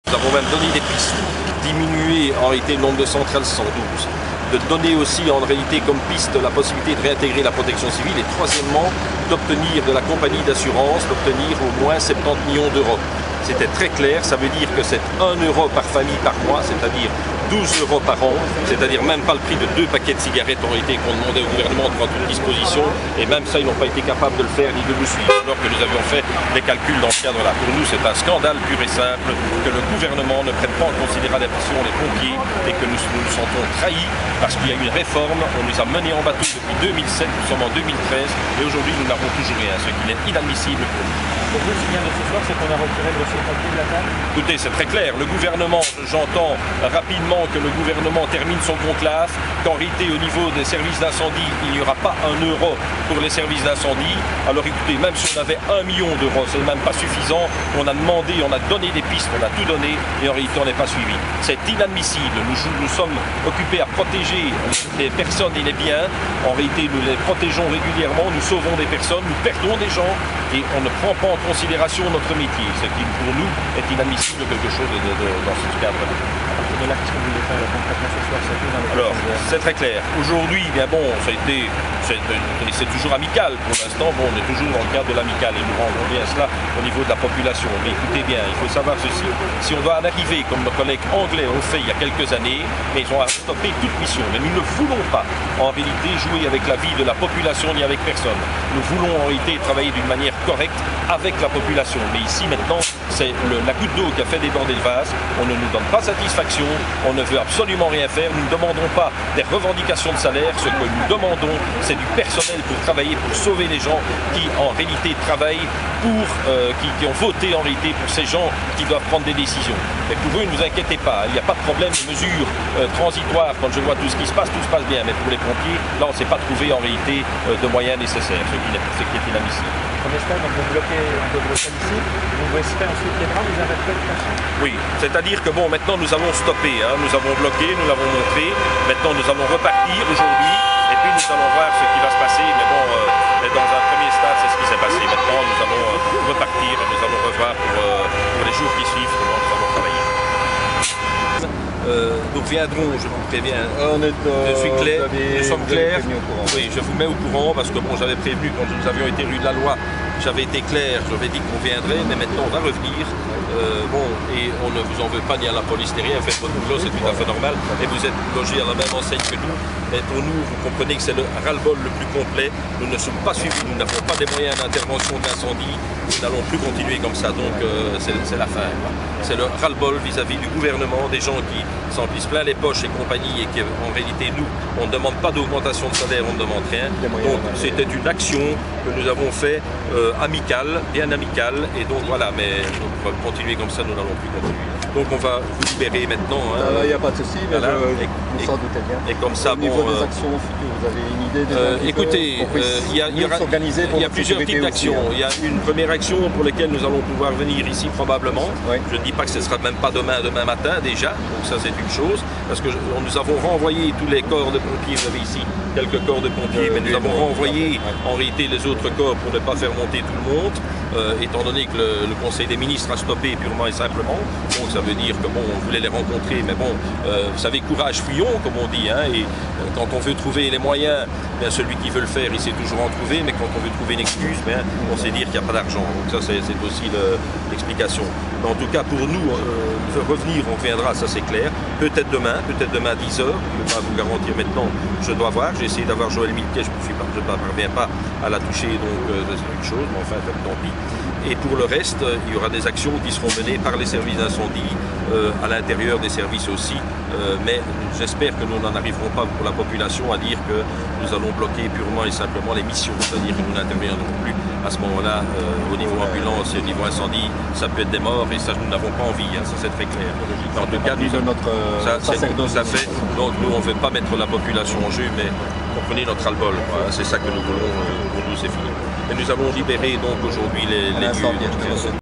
Nous avons même donné des pistes, diminuer en réalité le nombre de centrales 112, de donner aussi en réalité comme piste la possibilité de réintégrer la protection civile et troisièmement d'obtenir de la compagnie d'assurance, d'obtenir au moins 70 millions d'euros. C'était très clair, ça veut dire que c'est 1 euro par famille par mois, c'est-à-dire 12 euros par an, c'est-à-dire même pas le prix de 2 paquets de cigarettes ont été qu'on demandait au gouvernement de prendre une disposition, et même ça ils n'ont pas été capables de le faire ni de nous suivre, alors que nous avions fait des calculs dans ce cadre-là. Pour nous c'est un scandale pur et simple que le gouvernement ne prenne pas en considération les pompiers et que nous nous sentons trahis parce qu'il y a eu une réforme, on nous a menés en bateau depuis 2007, nous sommes en 2013 et aujourd'hui nous n'avons toujours rien, ce qui est inadmissible pour nous. Pour vous, le signal de ce soir, c'est qu'on a retiré le dossier papier de la table? Écoutez, c'est très clair. Le gouvernement, j'entends rapidement que le gouvernement termine son conclave, qu'en réalité, au niveau des services d'incendie, il n'y aura pas 1 euro pour les services d'incendie. Alors écoutez, même si on avait 1 million d'euros, c'est même pas suffisant. On a demandé, on a donné des pistes, on a tout donné et en réalité, on n'est pas suivi. C'est inadmissible. Nous sommes occupés à protéger les personnes et les biens. En réalité, nous les protégeons régulièrement, nous sauvons des personnes, nous perdons des gens et on ne prend pas en considération notre métier, ce qui pour nous est inadmissible quelque chose dans ce cadre-là. Et là, qu'est-ce que vous voulez faire concrètement ce soir? Alors, c'est très clair. Aujourd'hui, bien bon, c'est toujours amical pour l'instant. Bon, on est toujours dans le cadre de l'amical et nous rendons bien cela au niveau de la population. Mais écoutez bien, il faut savoir ceci. Si on doit en arriver, comme nos collègues anglais ont fait il y a quelques années, mais ils ont stoppé toute mission. Mais nous ne voulons pas, en réalité, jouer avec la vie de la population ni avec personne. Nous voulons en réalité travailler d'une manière correcte avec la population. Mais ici, maintenant, c'est la goutte d'eau qui a fait déborder le vase. On ne nous donne pas satisfaction. On ne veut absolument rien faire. Nous ne demandons pas des revendications de salaire. Ce que nous demandons, c'est du personnel pour travailler, pour sauver les gens qui, en réalité, travaillent qui ont voté, en réalité, pour ces gens qui doivent prendre des décisions. Mais pour eux, ne vous inquiétez pas. Il n'y a pas de problème de mesures transitoires. Quand je vois tout ce qui se passe bien. Mais pour les pompiers, là, on ne s'est pas trouvé, en réalité, de moyens nécessaires, ce qui est inadmissible. Pour l'instant, donc vous bloquez un peu de l'hôtel ici, vous espérez ensuite les drames, vous arrêtez de façon? Oui, c'est-à-dire que bon, maintenant nous avons stoppé, nous avons bloqué, nous l'avons montré, maintenant nous allons repartir aujourd'hui, et puis nous allons voir ce qui va se passer, mais bon, mais dans un premier stade, c'est ce qui s'est passé. Maintenant, nous allons repartir et nous allons revoir pour les jours qui suivent comment nous allons travailler. Nous viendrons, je vous préviens, je suis clair, nous sommes clairs, oui, je vous mets au courant parce que bon, j'avais prévenu quand nous avions été rue de la Loi, j'avais été clair, j'avais dit qu'on viendrait, mais maintenant on va revenir, bon, et on ne vous en veut pas ni à la police ni rien, faites votre boulot, c'est tout à fait normal, et vous êtes logés à la même enseigne que nous, mais pour nous, vous comprenez que c'est le ras-le-bol le plus complet, nous ne sommes pas suivis, nous n'avons pas des moyens d'intervention d'incendie, nous n'allons plus continuer comme ça, donc c'est la fin. C'est le ras-le-bol vis-à-vis du gouvernement, des gens qui s'emplissent plein les poches et compagnie et qui en réalité nous, on ne demande pas d'augmentation de salaire, on ne demande rien. Donc c'était une action que nous avons fait amicale, bien amicale et donc voilà, mais on va continuer comme ça, nous n'allons plus continuer. Donc on va vous libérer maintenant. Il n'y a pas de souci, mais voilà, je s'en doutais bien. Et comme ça, au niveau des actions futures, vous avez une idée des écoutez, il y a plusieurs types d'actions. Il y a une première action pour laquelle nous allons pouvoir venir ici probablement. Oui. Je ne dis pas que ce ne sera même pas demain matin déjà, donc ça c'est une chose, parce que nous avons renvoyé tous les corps de pompiers, vous avez ici quelques corps de pompiers, mais nous avons renvoyé en réalité les autres corps pour ne pas faire monter tout le monde, étant donné que le Conseil des ministres a stoppé purement et simplement, donc ça veut dire que bon, on voulait les rencontrer, mais bon, vous savez, courage fuyons, comme on dit, et quand on veut trouver les moyens, bien celui qui veut le faire, il sait toujours en trouver, mais quand on veut trouver une excuse, bien, on sait dire qu'il n'y a pas d'argent, donc ça c'est aussi l'explication. Mais en tout cas, pour nous, revenir, on reviendra, ça c'est clair, peut-être demain à 10h, je ne peux pas vous garantir maintenant, je dois voir, j'ai essayé d'avoir Joël Milquet, je ne parviens pas à la toucher, donc c'est une chose, mais enfin, tant pis. Et pour le reste, il y aura des actions qui seront menées par les services d'incendie, à l'intérieur des services aussi, mais j'espère que nous n'en arriverons pas pour la population à dire que nous allons bloquer purement et simplement les missions, c'est-à-dire que nous n'interviendrons plus à ce moment-là au niveau ambulance et au niveau incendie, ça peut être des morts et ça nous n'avons pas envie, ça c'est très clair. Mais en tout cas, ça fait, donc nous on ne veut pas mettre la population en jeu, mais comprenez notre ras-le-bol, c'est ça que nous voulons, pour nous c'est fini. Et nous allons libérer donc aujourd'hui les lieux.